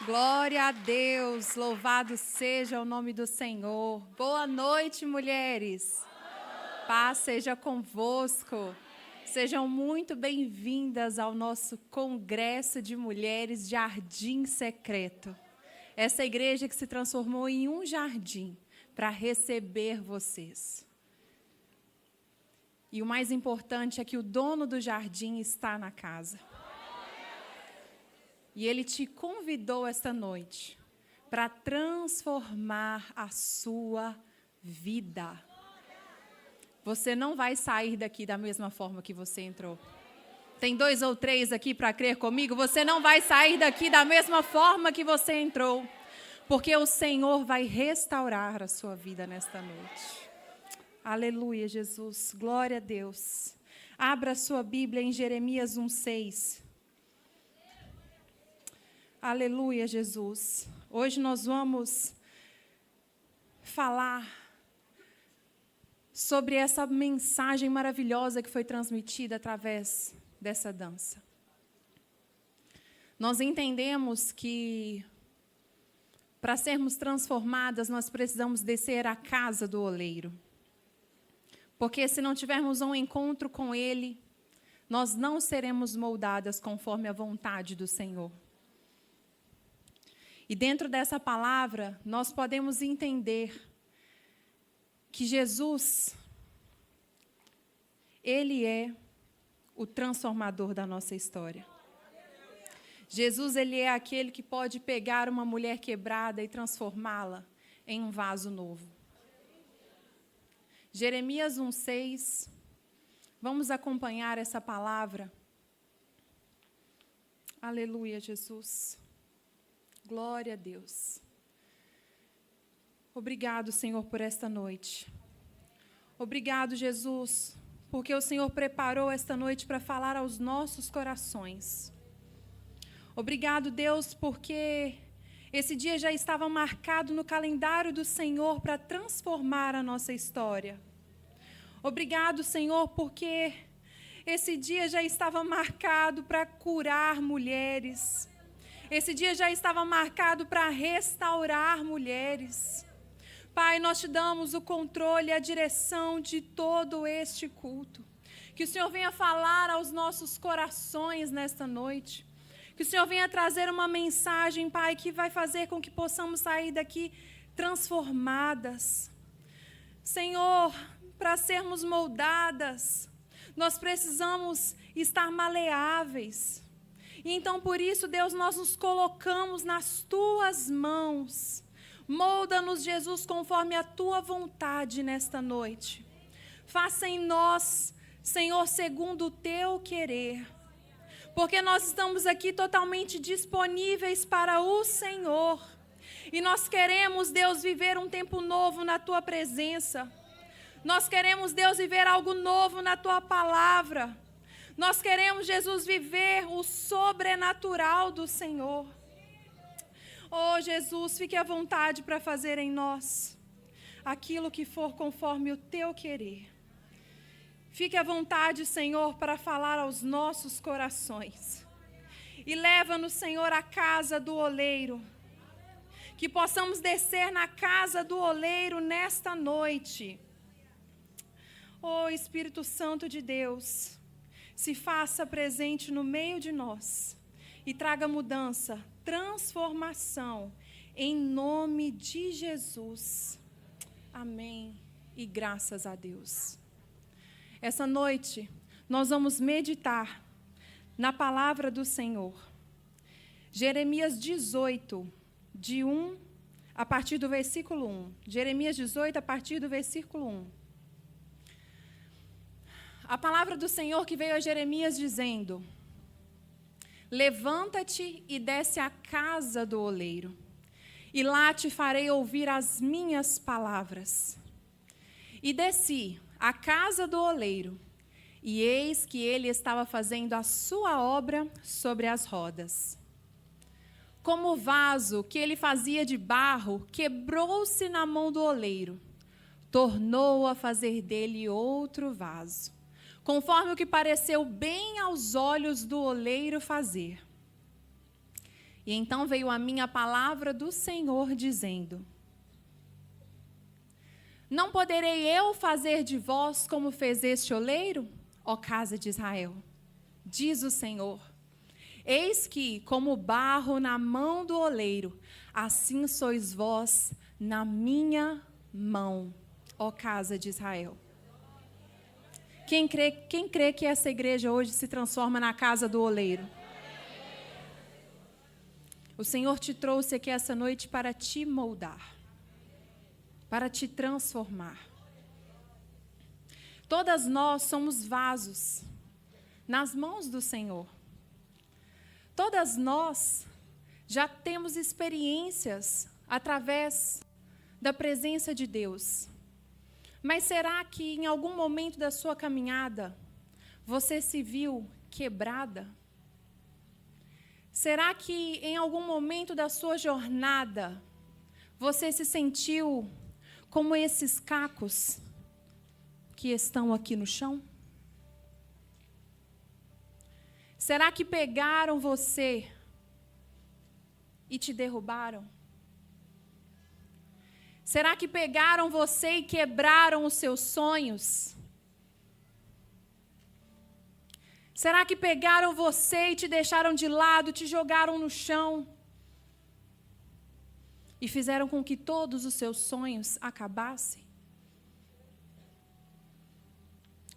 Glória a Deus, louvado seja o nome do Senhor. Boa noite, mulheres. Paz seja convosco. Sejam muito bem-vindas ao nosso Congresso de Mulheres Jardim Secreto. Essa igreja que se transformou em um jardim para receber vocês. E o mais importante é que o dono do jardim está na casa. E Ele te convidou esta noite para transformar a sua vida. Você não vai sair daqui da mesma forma que você entrou. Tem 2 ou 3 aqui para crer comigo? Você não vai sair daqui da mesma forma que você entrou. Porque o Senhor vai restaurar a sua vida nesta noite. Aleluia, Jesus. Glória a Deus. Abra a sua Bíblia em Jeremias 1:6. Aleluia, Jesus. Hoje nós vamos falar sobre essa mensagem maravilhosa que foi transmitida através dessa dança. Nós entendemos que para sermos transformadas, nós precisamos descer à casa do oleiro. Porque se não tivermos um encontro com Ele, nós não seremos moldadas conforme a vontade do Senhor. E dentro dessa palavra, nós podemos entender que Jesus, Ele é o transformador da nossa história. Jesus, Ele é aquele que pode pegar uma mulher quebrada e transformá-la em um vaso novo. Jeremias 1:6, vamos acompanhar essa palavra. Aleluia, Jesus. Glória a Deus. Obrigado, Senhor, por esta noite. Obrigado, Jesus, porque o Senhor preparou esta noite para falar aos nossos corações. Obrigado, Deus, porque esse dia já estava marcado no calendário do Senhor para transformar a nossa história. Obrigado, Senhor, porque esse dia já estava marcado para curar mulheres. Esse dia já estava marcado para restaurar mulheres. Pai, nós te damos o controle e a direção de todo este culto. Que o Senhor venha falar aos nossos corações nesta noite. Que o Senhor venha trazer uma mensagem, Pai, que vai fazer com que possamos sair daqui transformadas. Senhor, para sermos moldadas, nós precisamos estar maleáveis. E então, por isso, Deus, nós nos colocamos nas Tuas mãos. Molda-nos, Jesus, conforme a Tua vontade nesta noite. Faça em nós, Senhor, segundo o Teu querer. Porque nós estamos aqui totalmente disponíveis para o Senhor. E nós queremos, Deus, viver um tempo novo na Tua presença. Nós queremos, Deus, viver algo novo na Tua palavra. Nós queremos, Jesus, viver o sobrenatural do Senhor. Oh, Jesus, fique à vontade para fazer em nós aquilo que for conforme o Teu querer. Fique à vontade, Senhor, para falar aos nossos corações. E leva-nos, Senhor, à casa do oleiro. Que possamos descer na casa do oleiro nesta noite. Oh, Espírito Santo de Deus, se faça presente no meio de nós e traga mudança, transformação, em nome de Jesus. Amém e graças a Deus. Essa noite, nós vamos meditar na palavra do Senhor. Jeremias 18, a partir do versículo 1. Jeremias 18, a partir do versículo 1. A palavra do Senhor que veio a Jeremias dizendo: levanta-te e desce à casa do oleiro, e lá te farei ouvir as minhas palavras. E desci à casa do oleiro, e eis que ele estava fazendo a sua obra sobre as rodas. Como o vaso que ele fazia de barro quebrou-se na mão do oleiro, tornou a fazer dele outro vaso, conforme o que pareceu bem aos olhos do oleiro fazer. E então veio a mim a palavra do Senhor dizendo: não poderei eu fazer de vós como fez este oleiro, ó casa de Israel? Diz o Senhor: eis que, como barro na mão do oleiro, assim sois vós na minha mão, ó casa de Israel. Quem crê que essa igreja hoje se transforma na casa do oleiro? O Senhor te trouxe aqui essa noite para te moldar, para te transformar. Todas nós somos vasos nas mãos do Senhor. Todas nós já temos experiências através da presença de Deus. Mas será que em algum momento da sua caminhada você se viu quebrada? Será que em algum momento da sua jornada você se sentiu como esses cacos que estão aqui no chão? Será que pegaram você e te derrubaram? Será que pegaram você e quebraram os seus sonhos? Será que pegaram você e te deixaram de lado, te jogaram no chão e fizeram com que todos os seus sonhos acabassem?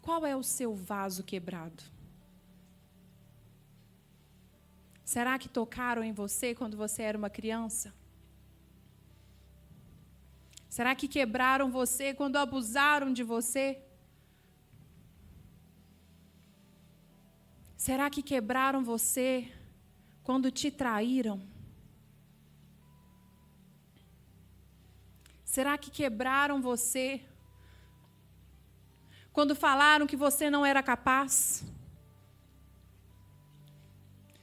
Qual é o seu vaso quebrado? Será que tocaram em você quando você era uma criança? Será que quebraram você quando abusaram de você? Será que quebraram você quando te traíram? Será que quebraram você quando falaram que você não era capaz?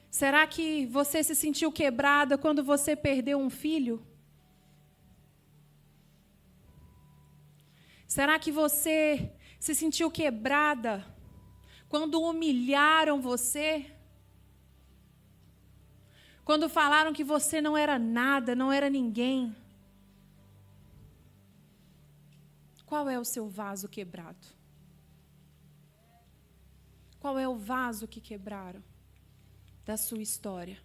Será que você se sentiu quebrada quando você perdeu um filho? Será que você se sentiu quebrada quando humilharam você? Quando falaram que você não era nada, não era ninguém? Qual é o seu vaso quebrado? Qual é o vaso que quebraram da sua história?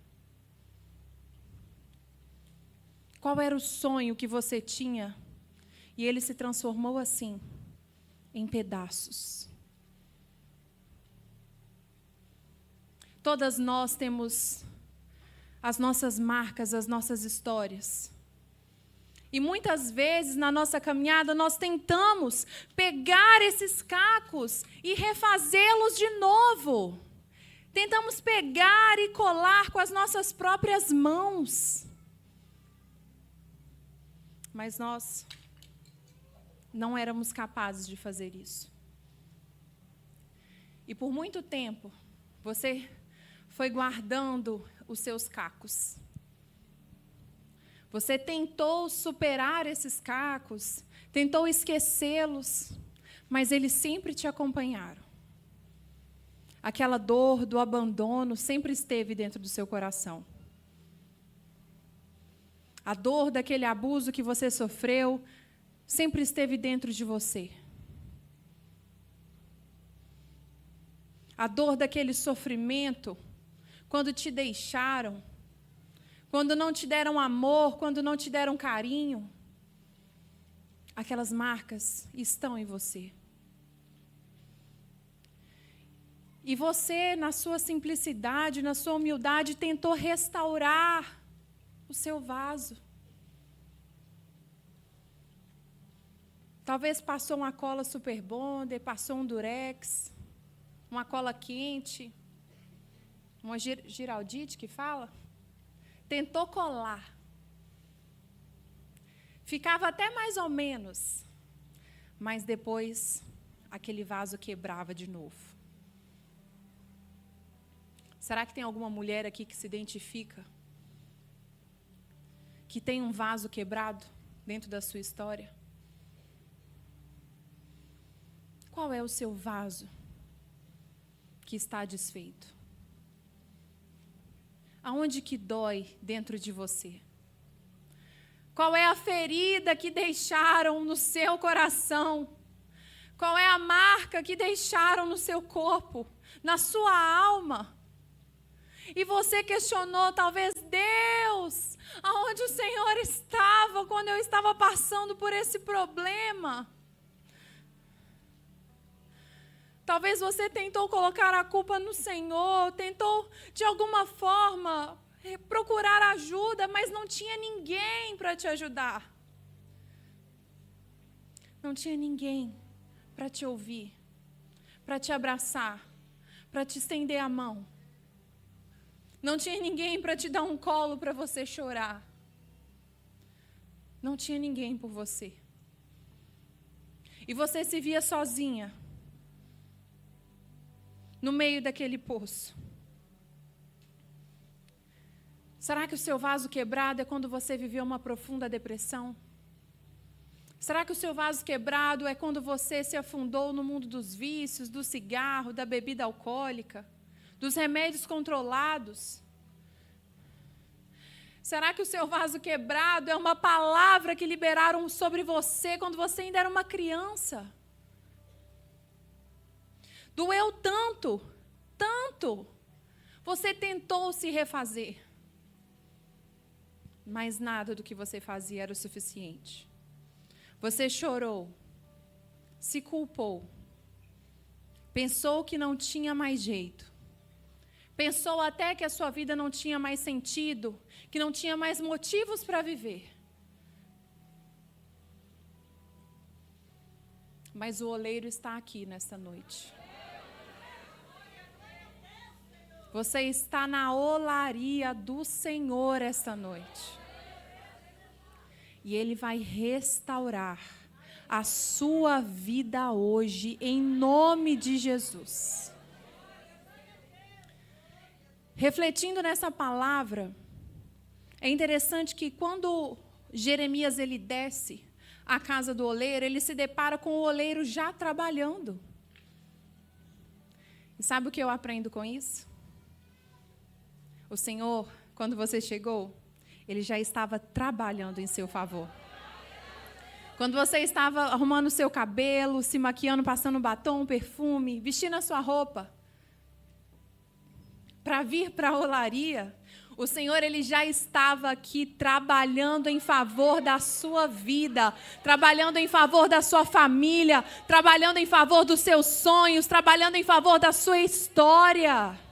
Qual era o sonho que você tinha e ele se transformou assim, em pedaços? Todas nós temos as nossas marcas, as nossas histórias. E muitas vezes na nossa caminhada nós tentamos pegar esses cacos e refazê-los de novo. Tentamos pegar e colar com as nossas próprias mãos. Mas nós não éramos capazes de fazer isso. E por muito tempo, você foi guardando os seus cacos. Você tentou superar esses cacos, tentou esquecê-los, mas eles sempre te acompanharam. Aquela dor do abandono sempre esteve dentro do seu coração. A dor daquele abuso que você sofreu sempre esteve dentro de você. A dor daquele sofrimento, quando te deixaram, quando não te deram amor, quando não te deram carinho, aquelas marcas estão em você. E você, na sua simplicidade, na sua humildade, tentou restaurar o seu vaso. Talvez passou uma cola Super Bonder, passou um Durex, uma cola quente, uma Giraldite que fala. Tentou colar. Ficava até mais ou menos, mas depois aquele vaso quebrava de novo. Será que tem alguma mulher aqui que se identifica? Que tem um vaso quebrado dentro da sua história? Qual é o seu vaso que está desfeito? Aonde que dói dentro de você? Qual é a ferida que deixaram no seu coração? Qual é a marca que deixaram no seu corpo, na sua alma? E você questionou, talvez, Deus, aonde o Senhor estava quando eu estava passando por esse problema? Talvez você tentou colocar a culpa no Senhor, tentou, de alguma forma, procurar ajuda, mas não tinha ninguém para te ajudar. Não tinha ninguém para te ouvir, para te abraçar, para te estender a mão. Não tinha ninguém para te dar um colo para você chorar. Não tinha ninguém por você. E você se via sozinha, no meio daquele poço. Será que o seu vaso quebrado é quando você viveu uma profunda depressão? Será que o seu vaso quebrado é quando você se afundou no mundo dos vícios, do cigarro, da bebida alcoólica, dos remédios controlados? Será que o seu vaso quebrado é uma palavra que liberaram sobre você quando você ainda era uma criança? Doeu tanto, tanto. Você tentou se refazer. Mas nada do que você fazia era o suficiente. Você chorou, se culpou, pensou que não tinha mais jeito, pensou até que a sua vida não tinha mais sentido, que não tinha mais motivos para viver. Mas o oleiro está aqui nesta noite. Você está na olaria do Senhor esta noite. E Ele vai restaurar a sua vida hoje, em nome de Jesus. Refletindo nessa palavra, é interessante que quando Jeremias ele desce à casa do oleiro, ele se depara com o oleiro já trabalhando. E sabe o que eu aprendo com isso? O Senhor, quando você chegou, Ele já estava trabalhando em seu favor. Quando você estava arrumando o seu cabelo, se maquiando, passando batom, perfume, vestindo a sua roupa, para vir para a olaria, o Senhor Ele já estava aqui trabalhando em favor da sua vida, trabalhando em favor da sua família, trabalhando em favor dos seus sonhos, trabalhando em favor da sua história.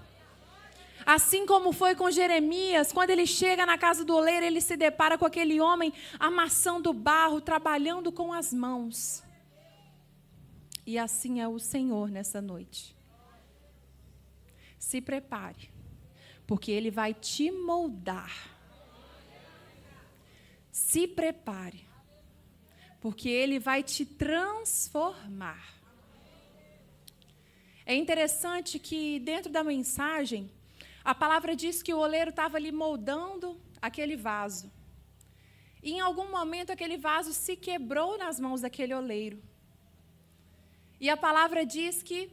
Assim como foi com Jeremias, quando ele chega na casa do oleiro, ele se depara com aquele homem amassando barro, trabalhando com as mãos. E assim é o Senhor nessa noite. Se prepare, porque Ele vai te moldar. Se prepare, porque Ele vai te transformar. É interessante que dentro da mensagem, a palavra diz que o oleiro estava ali moldando aquele vaso. E em algum momento aquele vaso se quebrou nas mãos daquele oleiro. E a palavra diz que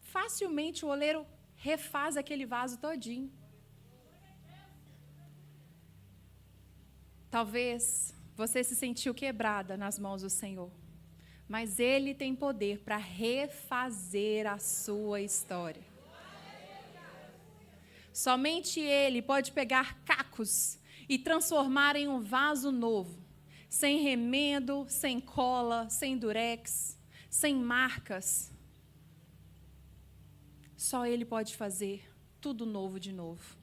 facilmente o oleiro refaz aquele vaso todinho. Talvez você se sentiu quebrada nas mãos do Senhor. Mas Ele tem poder para refazer a sua história. Somente Ele pode pegar cacos e transformar em um vaso novo, sem remendo, sem cola, sem durex, sem marcas. Só Ele pode fazer tudo novo de novo.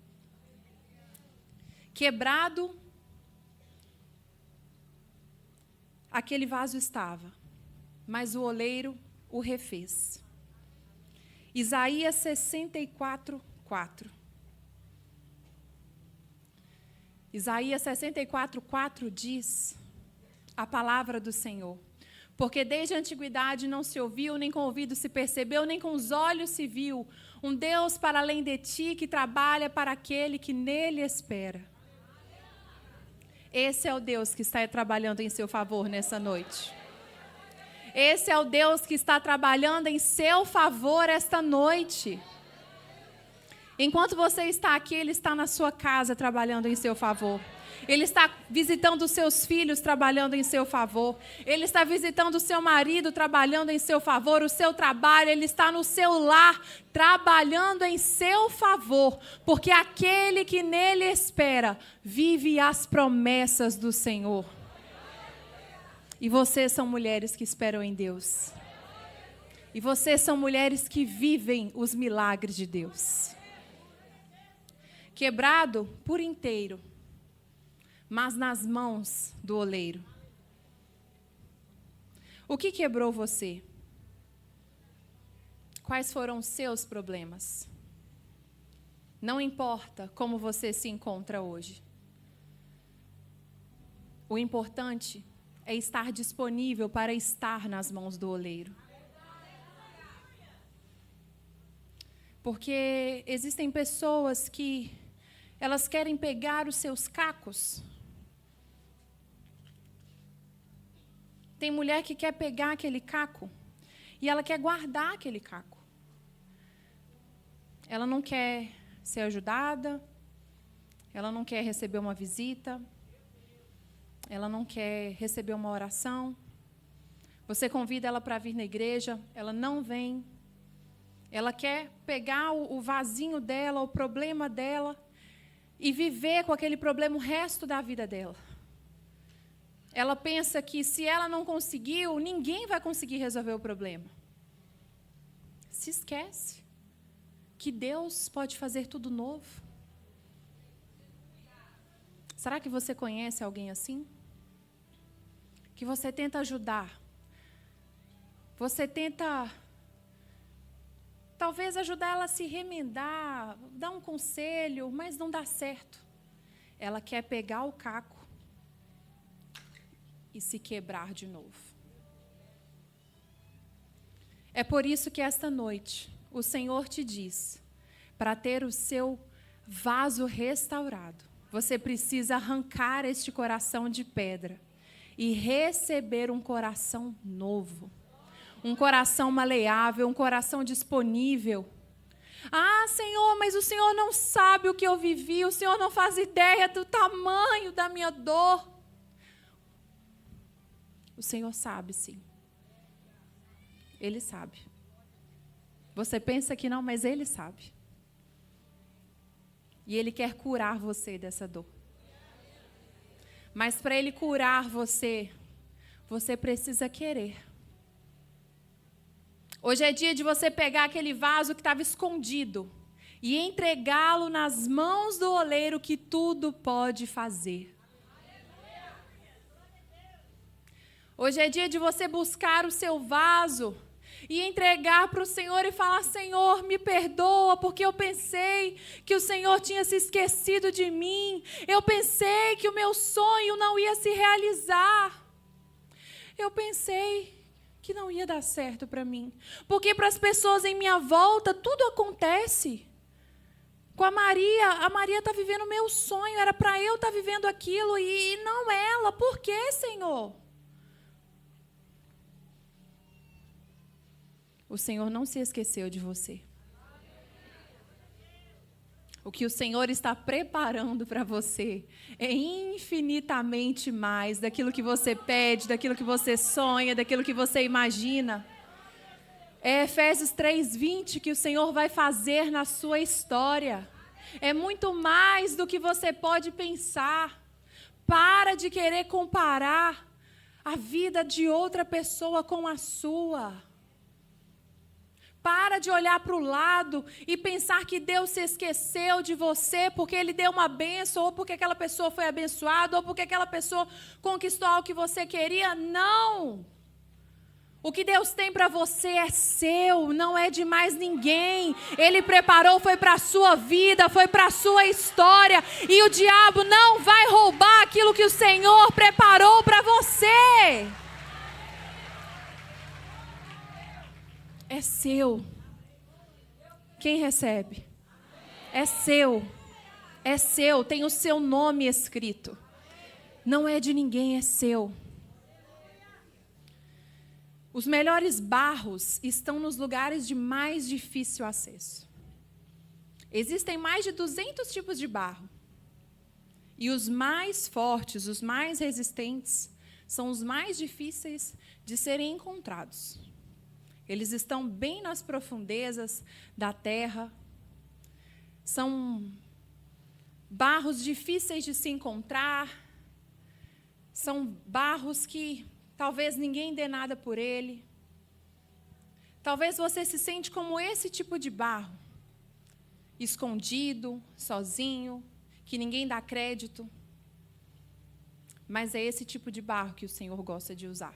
Quebrado, aquele vaso estava, mas o oleiro o refez. Isaías 64, 4. Isaías 64, 4 diz a palavra do Senhor. Porque desde a antiguidade não se ouviu, nem com o ouvido se percebeu, nem com os olhos se viu, um Deus para além de ti que trabalha para aquele que nele espera. Esse é o Deus que está trabalhando em seu favor nessa noite. Esse é o Deus que está trabalhando em seu favor esta noite. Enquanto você está aqui, Ele está na sua casa trabalhando em seu favor. Ele está visitando os seus filhos trabalhando em seu favor. Ele está visitando o seu marido trabalhando em seu favor. O seu trabalho, Ele está no seu lar trabalhando em seu favor. Porque aquele que nele espera vive as promessas do Senhor. E vocês são mulheres que esperam em Deus. E vocês são mulheres que vivem os milagres de Deus. Quebrado por inteiro, mas nas mãos do oleiro. O que quebrou você? Quais foram os seus problemas? Não importa como você se encontra hoje. O importante é estar disponível para estar nas mãos do oleiro. Porque existem pessoas que elas querem pegar os seus cacos. Tem mulher que quer pegar aquele caco e ela quer guardar aquele caco. Ela não quer ser ajudada, ela não quer receber uma visita, ela não quer receber uma oração. Você convida ela para vir na igreja, ela não vem. Ela quer pegar o vasinho dela, o problema dela, e viver com aquele problema o resto da vida dela. Ela pensa que se ela não conseguiu, ninguém vai conseguir resolver o problema. Se esquece que Deus pode fazer tudo novo. Será que você conhece alguém assim? Que você tenta ajudar. Você tenta talvez ajudar ela a se remendar, dar um conselho, mas não dá certo. Ela quer pegar o caco e se quebrar de novo. É por isso que esta noite o Senhor te diz, para ter o seu vaso restaurado, você precisa arrancar este coração de pedra e receber um coração novo. Um coração maleável, um coração disponível. Ah, Senhor, mas o Senhor não sabe o que eu vivi, o Senhor não faz ideia do tamanho da minha dor. O Senhor sabe, sim. Ele sabe. Você pensa que não, mas Ele sabe. E Ele quer curar você dessa dor. Mas para Ele curar você, você precisa querer. Hoje é dia de você pegar aquele vaso que estava escondido e entregá-lo nas mãos do oleiro que tudo pode fazer. Hoje é dia de você buscar o seu vaso e entregar para o Senhor e falar: Senhor, me perdoa, porque eu pensei que o Senhor tinha se esquecido de mim. Eu pensei que o meu sonho não ia se realizar. Eu pensei que não ia dar certo para mim. Porque para as pessoas em minha volta, tudo acontece. Com a Maria está vivendo o meu sonho, era para eu estar vivendo aquilo e não ela. Por quê, Senhor? O Senhor não se esqueceu de você. O que o Senhor está preparando para você é infinitamente mais daquilo que você pede, daquilo que você sonha, daquilo que você imagina. É Efésios 3:20 que o Senhor vai fazer na sua história. É muito mais do que você pode pensar. Para de querer comparar a vida de outra pessoa com a sua. Para de olhar para o lado e pensar que Deus se esqueceu de você porque Ele deu uma bênção, ou porque aquela pessoa foi abençoada, ou porque aquela pessoa conquistou algo que você queria. Não! O que Deus tem para você é seu, não é de mais ninguém. Ele preparou, foi para a sua vida, foi para a sua história. E o diabo não vai roubar aquilo que o Senhor preparou para você. É seu. Quem recebe? É seu. É seu. Tem o seu nome escrito. Não é de ninguém, é seu. Os melhores barros estão nos lugares de mais difícil acesso. Existem mais de 200 tipos de barro. E os mais fortes, os mais resistentes, são os mais difíceis de serem encontrados. Eles estão bem nas profundezas da terra. São barros difíceis de se encontrar. São barros que talvez ninguém dê nada por ele. Talvez você se sente como esse tipo de barro, escondido, sozinho, que ninguém dá crédito. Mas é esse tipo de barro que o Senhor gosta de usar.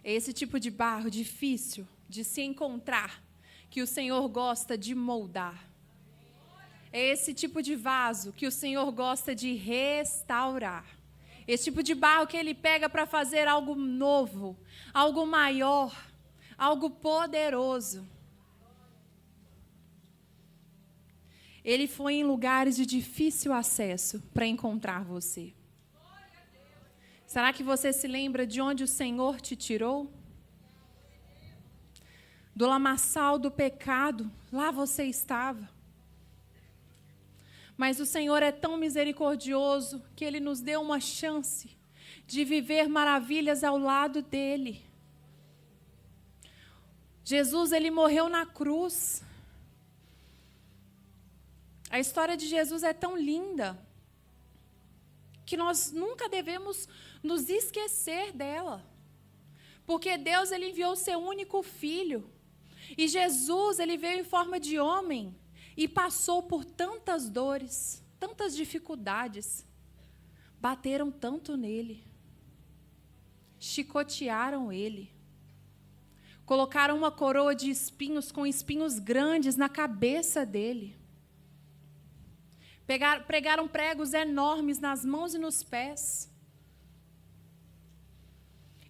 É esse tipo de barro difícil de se encontrar, que o Senhor gosta de moldar. É esse tipo de vaso que o Senhor gosta de restaurar. Esse tipo de barro que Ele pega para fazer algo novo, algo maior, algo poderoso. Ele foi em lugares de difícil acesso para encontrar você. Será que você se lembra de onde o Senhor te tirou? Do lamaçal do pecado, lá você estava. Mas o Senhor é tão misericordioso que Ele nos deu uma chance de viver maravilhas ao lado dEle. Jesus, Ele morreu na cruz. A história de Jesus é tão linda que nós nunca devemos nos esquecer dela. Porque Deus, Ele enviou o seu único filho. E Jesus, Ele veio em forma de homem e passou por tantas dores, tantas dificuldades. Bateram tanto nele. Chicotearam ele. Colocaram uma coroa de espinhos com espinhos grandes na cabeça dele. Pregaram pregos enormes nas mãos e nos pés.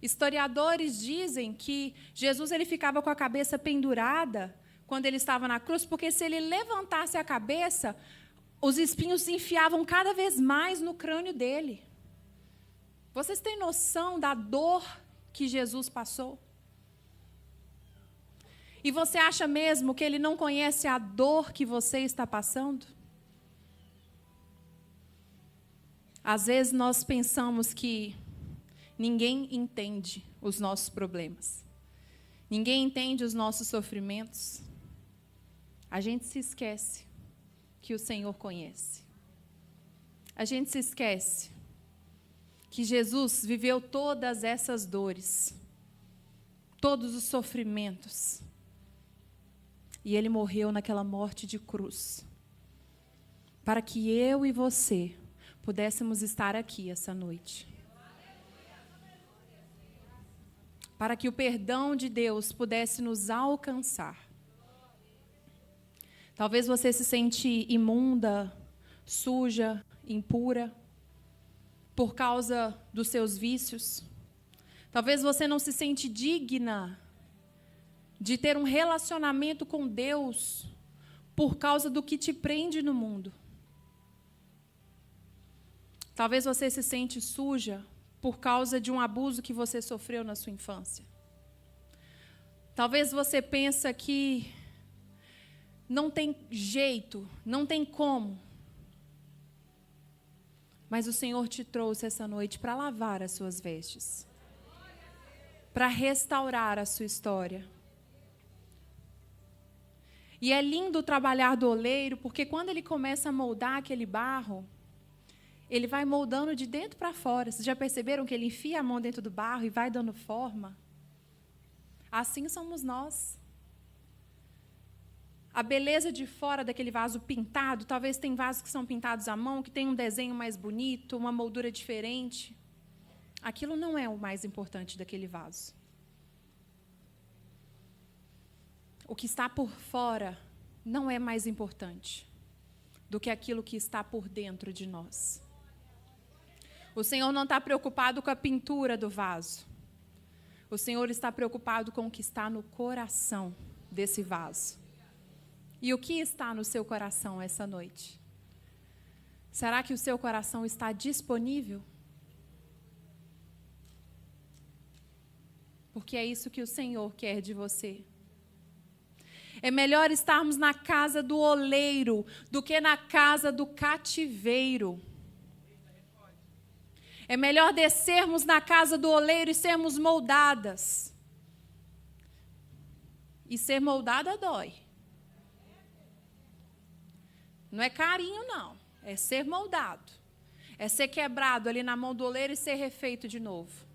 Historiadores dizem que Jesus ele ficava com a cabeça pendurada quando ele estava na cruz, porque se ele levantasse a cabeça, os espinhos se enfiavam cada vez mais no crânio dele. Vocês têm noção da dor que Jesus passou? E você acha mesmo que ele não conhece a dor que você está passando? Às vezes nós pensamos que ninguém entende os nossos problemas. Ninguém entende os nossos sofrimentos. A gente se esquece que o Senhor conhece. A gente se esquece que Jesus viveu todas essas dores, todos os sofrimentos. E Ele morreu naquela morte de cruz, para que eu e você pudéssemos estar aqui essa noite. Para que o perdão de Deus pudesse nos alcançar. Talvez você se sente imunda, suja, impura, por causa dos seus vícios. Talvez você não se sente digna de ter um relacionamento com Deus por causa do que te prende no mundo. Talvez você se sente suja por causa de um abuso que você sofreu na sua infância. Talvez você pense que não tem jeito, não tem como. Mas o Senhor te trouxe essa noite para lavar as suas vestes, para restaurar a sua história. E é lindo trabalhar do oleiro, porque quando ele começa a moldar aquele barro, ele vai moldando de dentro para fora. Vocês já perceberam que ele enfia a mão dentro do barro e vai dando forma? Assim somos nós. A beleza de fora daquele vaso pintado, talvez tem vasos que são pintados à mão, que tem um desenho mais bonito, uma moldura diferente. Aquilo não é o mais importante daquele vaso. O que está por fora não é mais importante do que aquilo que está por dentro de nós. O Senhor não está preocupado com a pintura do vaso. O Senhor está preocupado com o que está no coração desse vaso. E o que está no seu coração essa noite? Será que o seu coração está disponível? Porque é isso que o Senhor quer de você. É melhor estarmos na casa do oleiro do que na casa do cativeiro. É melhor descermos na casa do oleiro e sermos moldadas. E ser moldada dói. Não é carinho, não. É ser moldado. É ser quebrado ali na mão do oleiro e ser refeito de novo.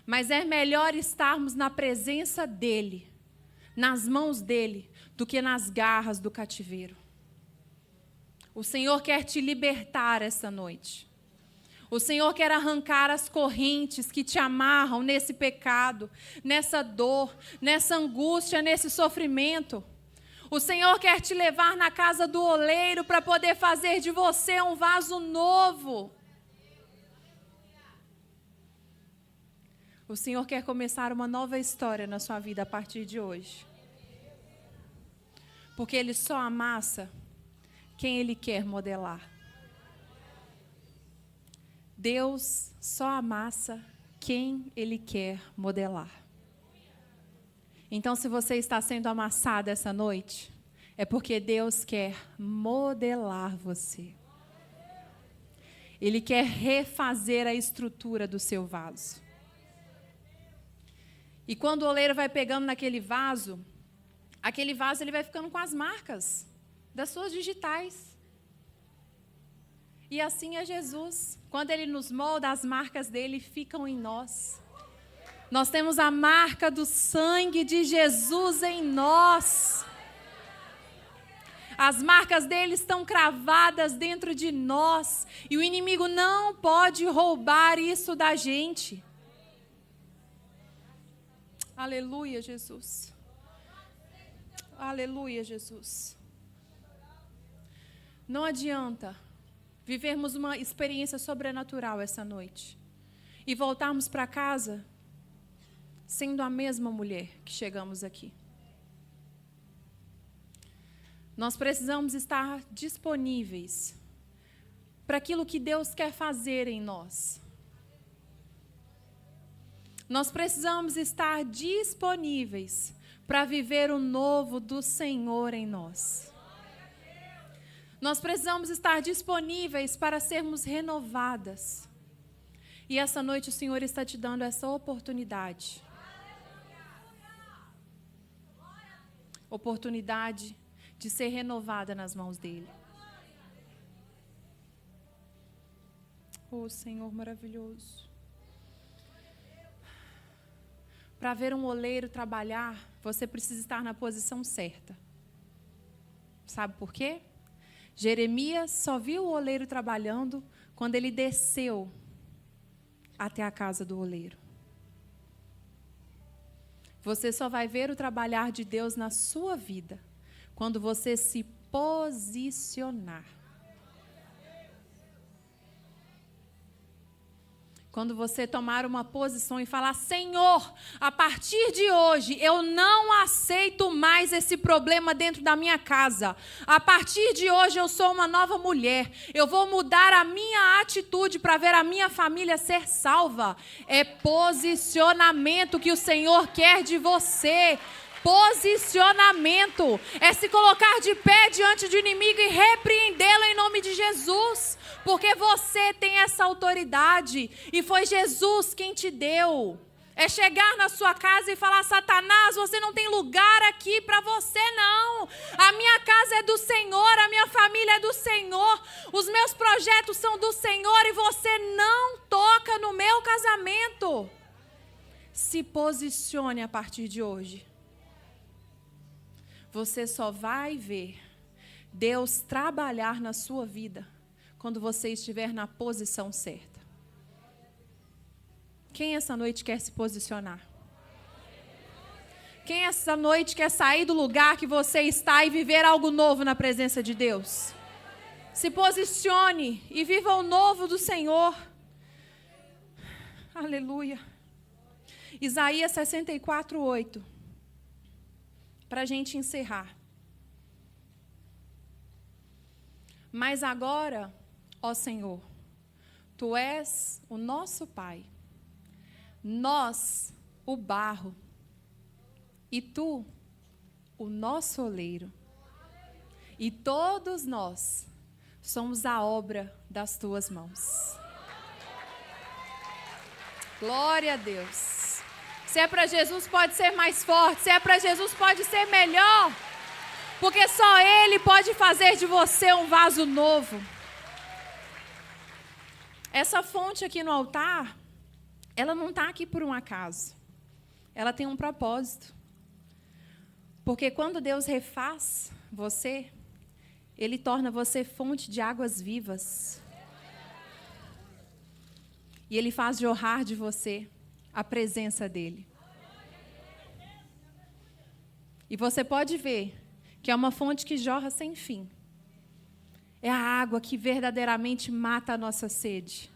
Mas é melhor estarmos na presença dele, nas mãos dele, do que nas garras do cativeiro. O Senhor quer te libertar essa noite. O Senhor quer arrancar as correntes que te amarram nesse pecado, nessa dor, nessa angústia, nesse sofrimento. O Senhor quer te levar na casa do oleiro para poder fazer de você um vaso novo. O Senhor quer começar uma nova história na sua vida a partir de hoje. Porque Ele só amassa quem Ele quer modelar. Deus só amassa quem Ele quer modelar. Então, se você está sendo amassado essa noite, é porque Deus quer modelar você. Ele quer refazer a estrutura do seu vaso. E quando o oleiro vai pegando naquele vaso, aquele vaso ele vai ficando com as marcas das suas digitais. E assim é Jesus. Quando Ele nos molda, as marcas dele ficam em nós. Nós temos a marca do sangue de Jesus em nós. As marcas dele estão cravadas dentro de nós. E o inimigo não pode roubar isso da gente. Aleluia, Jesus. Aleluia, Jesus. Não adianta vivermos uma experiência sobrenatural essa noite e voltarmos para casa sendo a mesma mulher que chegamos aqui. Nós precisamos estar disponíveis para aquilo que Deus quer fazer em nós. Nós precisamos estar disponíveis para viver o novo do Senhor em nós. Nós precisamos estar disponíveis para sermos renovadas. E essa noite o Senhor está te dando essa oportunidade. Oportunidade de ser renovada nas mãos dEle. Oh, Senhor maravilhoso. Para ver um oleiro trabalhar, você precisa estar na posição certa. Sabe por quê? Jeremias só viu o oleiro trabalhando quando ele desceu até a casa do oleiro. Você só vai ver o trabalhar de Deus na sua vida quando você se posicionar. Quando você tomar uma posição e falar: Senhor, a partir de hoje eu não aceito mais esse problema dentro da minha casa. A partir de hoje eu sou uma nova mulher. Eu vou mudar a minha atitude para ver a minha família ser salva. É posicionamento que o Senhor quer de você. Posicionamento é se colocar de pé diante do inimigo e repreendê-lo em nome de Jesus, porque você tem essa autoridade e foi Jesus quem te deu. É chegar na sua casa e falar: Satanás, você não tem lugar aqui para você não. A minha casa é do Senhor, a minha família é do Senhor, os meus projetos são do Senhor e você não toca no meu casamento. Se posicione a partir de hoje. Você só vai ver Deus trabalhar na sua vida quando você estiver na posição certa. Quem essa noite quer se posicionar? Quem essa noite quer sair do lugar que você está e viver algo novo na presença de Deus? Se posicione e viva o novo do Senhor. Aleluia. Isaías 64:8. Para a gente encerrar. Mas agora, ó Senhor, Tu és o nosso Pai, nós o barro, e Tu o nosso oleiro. E todos nós somos a obra das tuas mãos. Glória a Deus. Se é para Jesus, pode ser mais forte. Se é para Jesus, pode ser melhor. Porque só Ele pode fazer de você um vaso novo. Essa fonte aqui no altar, ela não está aqui por um acaso. Ela tem um propósito. Porque quando Deus refaz você, Ele torna você fonte de águas vivas. E Ele faz jorrar de você a presença dEle. E você pode ver que é uma fonte que jorra sem fim. É a água que verdadeiramente mata a nossa sede.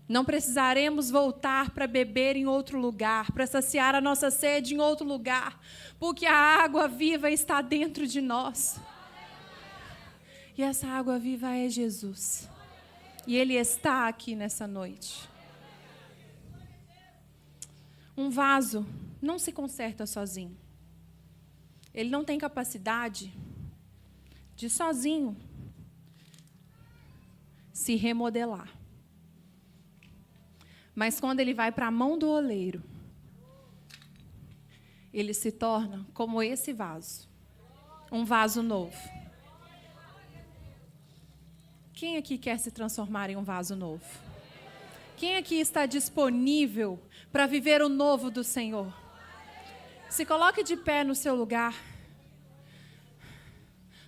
Não precisaremos voltar para beber em outro lugar, para saciar a nossa sede em outro lugar, porque a água viva está dentro de nós. E essa água viva é Jesus. E Ele está aqui nessa noite. Um vaso não se conserta sozinho. Ele não tem capacidade de sozinho se remodelar. Mas quando ele vai para a mão do oleiro, ele se torna como esse vaso, um vaso novo. Quem aqui quer se transformar em um vaso novo? Quem aqui está disponível para viver o novo do Senhor? Se coloque de pé no seu lugar.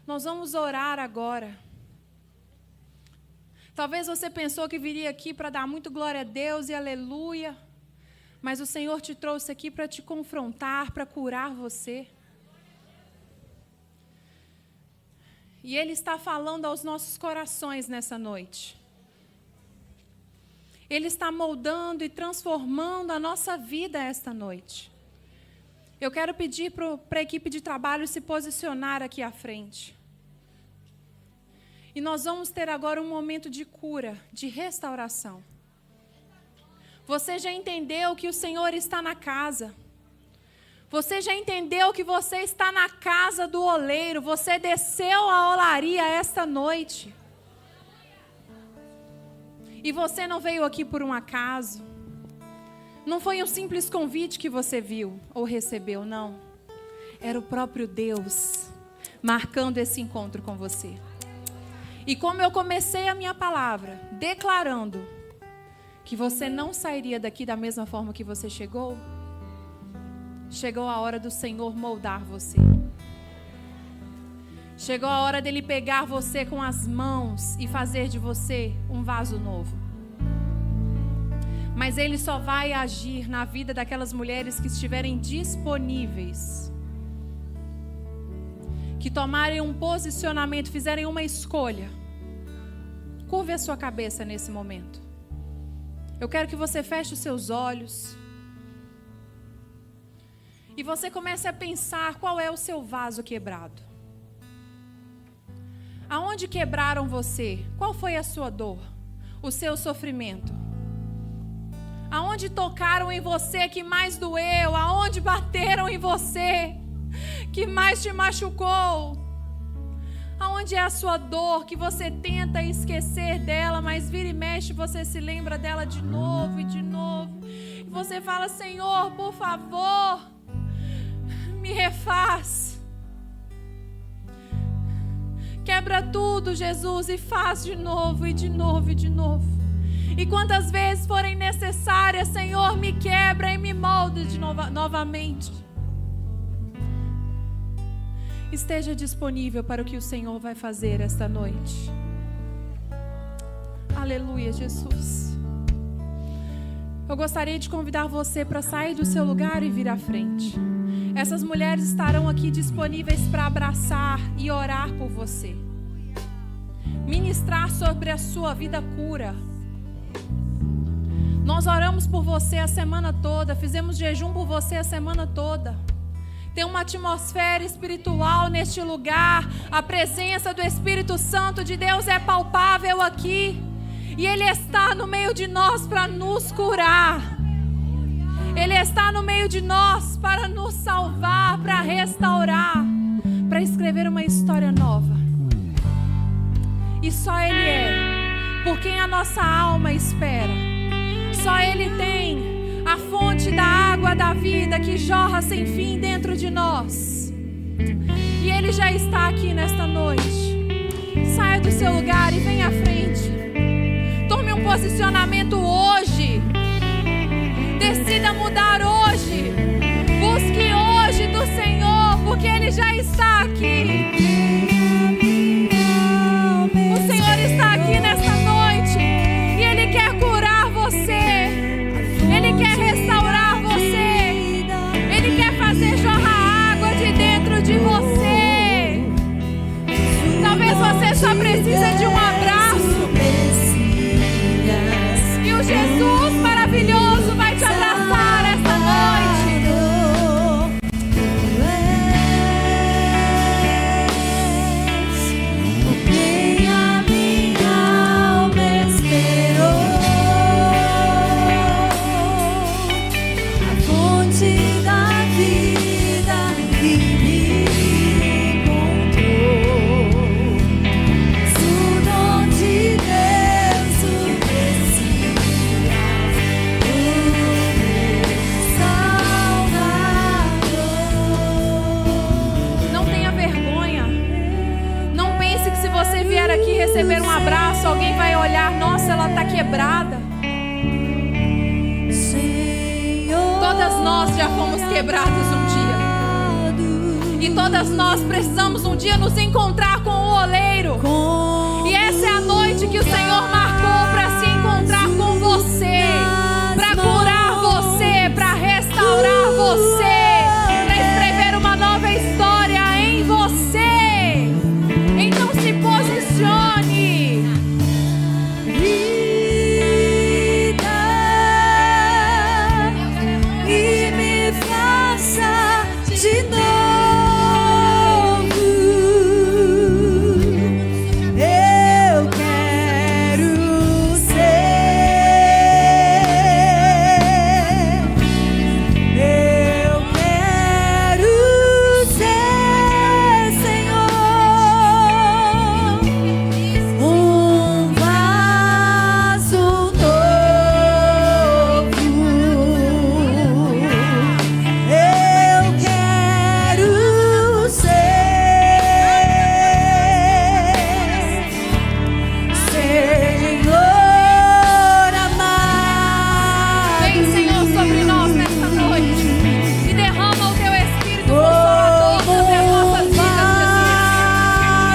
Nós vamos orar agora. Talvez você pensou que viria aqui para dar muito glória a Deus e aleluia, mas o Senhor te trouxe aqui para te confrontar, para curar você. E Ele está falando aos nossos corações nessa noite. Ele está moldando e transformando a nossa vida esta noite. Eu quero pedir para a equipe de trabalho se posicionar aqui à frente. E nós vamos ter agora um momento de cura, de restauração. Você já entendeu que o Senhor está na casa. Você já entendeu que você está na casa do oleiro. Você desceu à olaria esta noite. E você não veio aqui por um acaso. Não foi um simples convite que você viu ou recebeu, não. Era o próprio Deus marcando esse encontro com você. E como eu comecei a minha palavra, declarando que você não sairia daqui da mesma forma que você chegou, chegou a hora do Senhor moldar você. Chegou a hora dele pegar você com as mãos e fazer de você um vaso novo. Mas ele só vai agir na vida daquelas mulheres que estiverem disponíveis, que tomarem um posicionamento, fizerem uma escolha. Curve a sua cabeça nesse momento. Eu quero que você feche os seus olhos e você comece a pensar qual é o seu vaso quebrado. Aonde quebraram você? Qual foi a sua dor? O seu sofrimento? Aonde tocaram em você que mais doeu? Aonde bateram em você que mais te machucou? Aonde é a sua dor que você tenta esquecer dela, mas vira e mexe você se lembra dela de novo e de novo? E você fala: Senhor, por favor, me refaz. Quebra tudo, Jesus, e faz de novo e de novo e de novo. E quantas vezes forem necessárias, Senhor, me quebra e me molda novamente. Esteja disponível para o que o Senhor vai fazer esta noite. Aleluia, Jesus. Eu gostaria de convidar você para sair do seu lugar e vir à frente. Essas mulheres estarão aqui disponíveis para abraçar e orar por você. Ministrar sobre a sua vida cura. Nós oramos por você a semana toda, fizemos jejum por você a semana toda. Tem uma atmosfera espiritual neste lugar. A presença do Espírito Santo de Deus é palpável aqui. E Ele está no meio de nós para nos curar. Ele está no meio de nós para nos salvar, para restaurar, para escrever uma história nova. E só Ele é por quem a nossa alma espera. Só Ele tem a fonte da água da vida que jorra sem fim dentro de nós. E Ele já está aqui nesta noite. Saia do seu lugar e venha à frente. Tome um posicionamento hoje. Decida mudar hoje. Busque hoje do Senhor, porque Ele já está aqui. O Senhor está aqui nesta noite e Ele quer curar você. Ele quer restaurar você. Ele quer fazer jorrar água de dentro de você. Talvez você só precise de um abraço. E o Jesus maravilhoso vai te abraçar esta noite. Porque a minha alma esperou a fonte da vida que me encontrou. O dom de Deus, o Messias, Salvador. Não tenha vergonha. Não pense que se você vier aqui receber um abraço, alguém vai olhar, nossa, ela está quebrada. Todas nós já fomos quebradas um dia. E todas nós precisamos um dia nos encontrar com o oleiro. E essa é a noite que o Senhor marcou para se encontrar com você, para curar você, para restaurar você, para escrever uma nova história em você. Então se posicione. E me faça de novo. Eu quero ser, Senhor, um vaso novo. Eu quero ser, Senhor amado. Vem, Senhor, sobre nós nesta noite e derrama o teu Espírito Consolador sobre as nossas vidas, Jesus.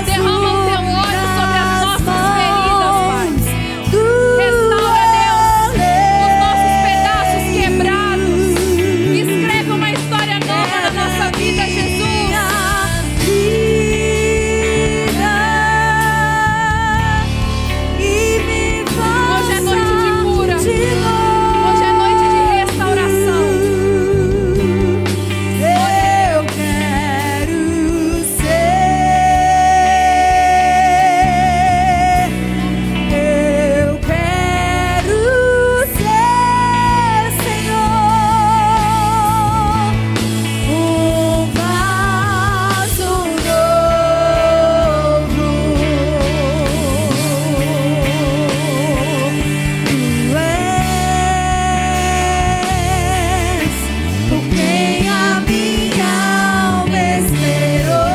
Derrama o teu olho sobre as nossas feridas, Pai. Restaura, Deus, os nossos pedaços quebrados. Escreve uma história nova na nossa vida, Jesus. Hoje é noite de cura. Hoje é noite de restauração. Eu quero ser, Senhor, um vaso novo. Tu és por quem a minha alma esperou,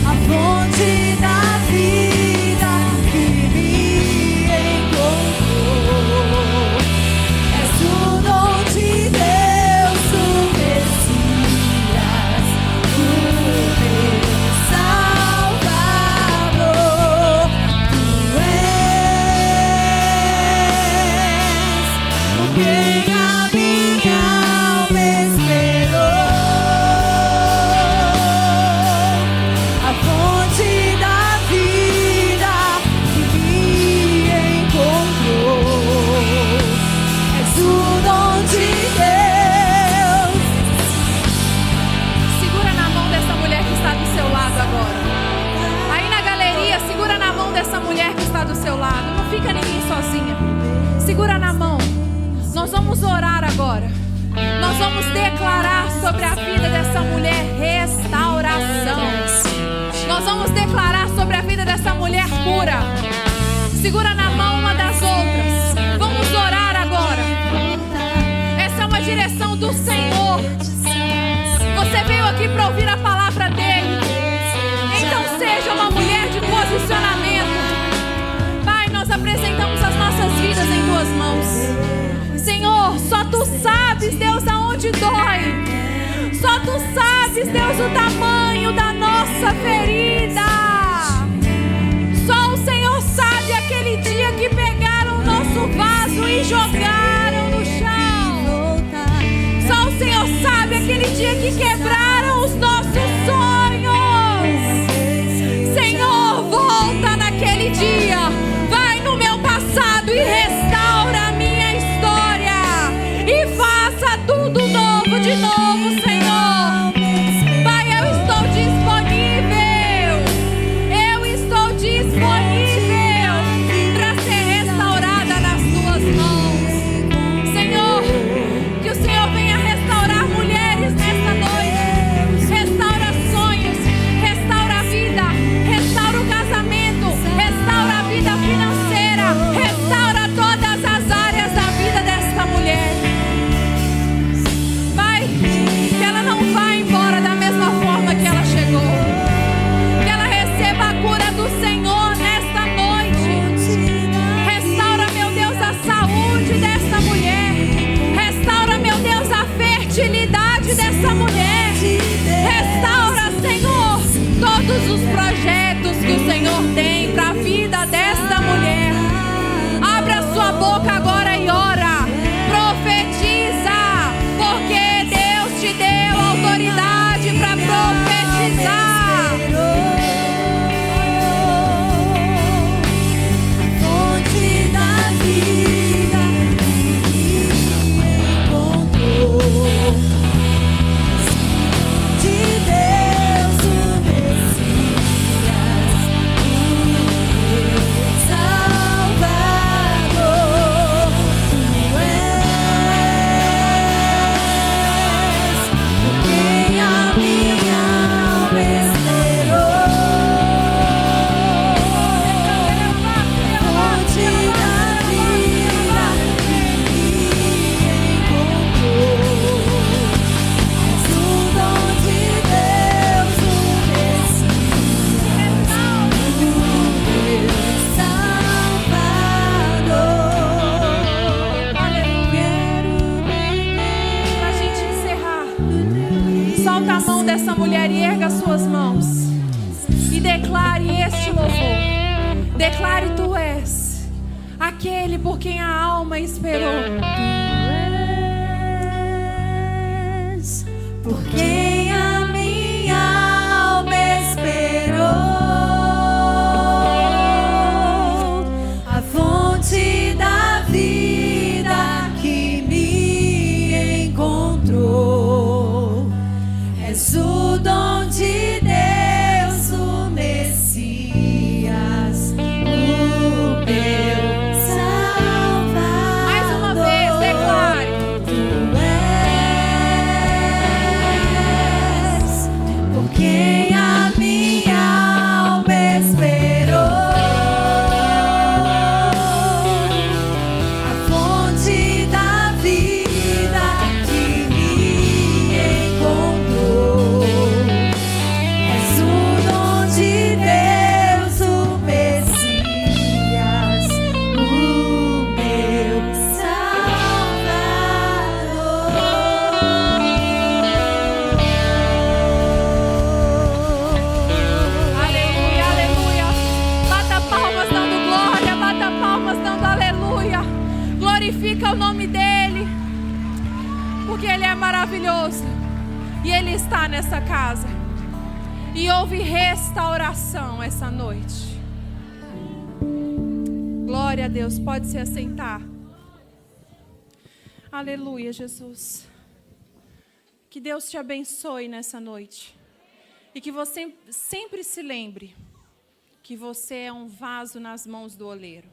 a fonte da vida que me encontrou. És o dom de Deus, o Messias, o meu Salvador. Tu és por quem a minha alma esperou, a fonte da vida que me encontrou. És o dom de Deus. Segura na mão dessa mulher que está do seu lado agora. Aí na galeria, segura na mão dessa mulher que está do seu lado. Não fica ninguém sozinha. Segura na mão. Nós vamos orar agora. Nós vamos declarar sobre a vida dessa mulher restauração. Nós vamos declarar sobre a vida dessa mulher cura. Segura na mão uma das outras. Vamos orar agora. Essa é uma direção do Senhor. Você veio aqui para ouvir a palavra dele. Então seja uma mulher de posicionamento. Pai, nós apresentamos as nossas vidas em tuas mãos. Senhor, só tu sabes, Deus, aonde dói. Só tu sabes, Deus, o tamanho da nossa ferida. Só o Senhor sabe aquele dia que pegaram o nosso vaso e jogaram no chão. Só o Senhor sabe aquele dia que quebraram os nossos sonhos. Senhor, volta naquele dia. Vai no meu passado e restaura a minha história. E faça tudo novo de novo, Senhor. Pai, eu estou disponível. Eu estou disponível para ser restaurada nas tuas mãos. Senhor, que o Senhor venha restaurar mulheres nesta noite. Restaura sonhos, restaura a vida, restaura o casamento, restaura a vida financeira, restaura todas as áreas da vida desta mulher. Pai, que ela não vá embora da mesma forma que ela chegou. Que ela receba a cura do Senhor nesta noite. Restaura, meu Deus, a saúde dessa mulher. Restaura, meu Deus, a fertilidade dessa mulher. Restaura, Senhor, todos os projetos que o Senhor tem para a vida desta mulher. Abra sua boca agora e ora. Profetiza, porque Deus te deu autoridade para profetizar. Fonte da vida me encontrou. De Deus o Messias, o Salvador, tu és por quem a minha alma esperou. Fonte da vida me encontrou. És o dom de Deus, o Messias, o Salvador. Para a gente encerrar, solta a mão dessa mulher e erga as suas mãos. E declare este louvor. Declare: tu és aquele por quem a alma esperou. Por quem a minha alma esperou, a fonte da vida que me encontrou. És o dom de Deus, o Messias, o meu Salvador. Mais uma vez, declare. Tu és por quem a minha alma esperou, a fonte da vida que me encontrou. És o dom de Deus, o Messias, o meu Salvador. Aleluia, aleluia. Bata palmas dando glória, bata palmas dando aleluia. Glorifica o nome dele, porque ele é maravilhoso. E ele está nessa casa. E houve restauração essa noite. Glória a Deus, pode se assentar. Aleluia, Jesus. Que Deus te abençoe nessa noite. E que você sempre se lembre que você é um vaso nas mãos do oleiro.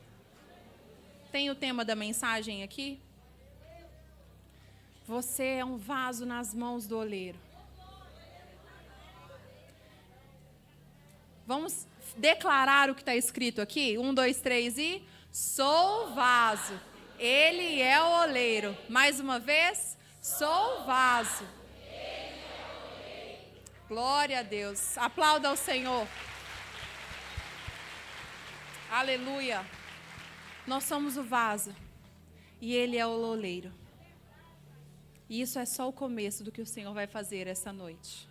Tem o tema da mensagem aqui? Você é um vaso nas mãos do oleiro. Vamos declarar o que está escrito aqui? 1, 2, 3 e... Sou o vaso, ele é o oleiro. Mais uma vez, sou o vaso. Glória a Deus. Aplauda ao Senhor. Aleluia. Nós somos o vaso e ele é o oleiro. E isso é só o começo do que o Senhor vai fazer essa noite.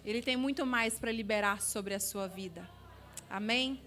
Ele tem muito mais para liberar sobre a sua vida. Amém?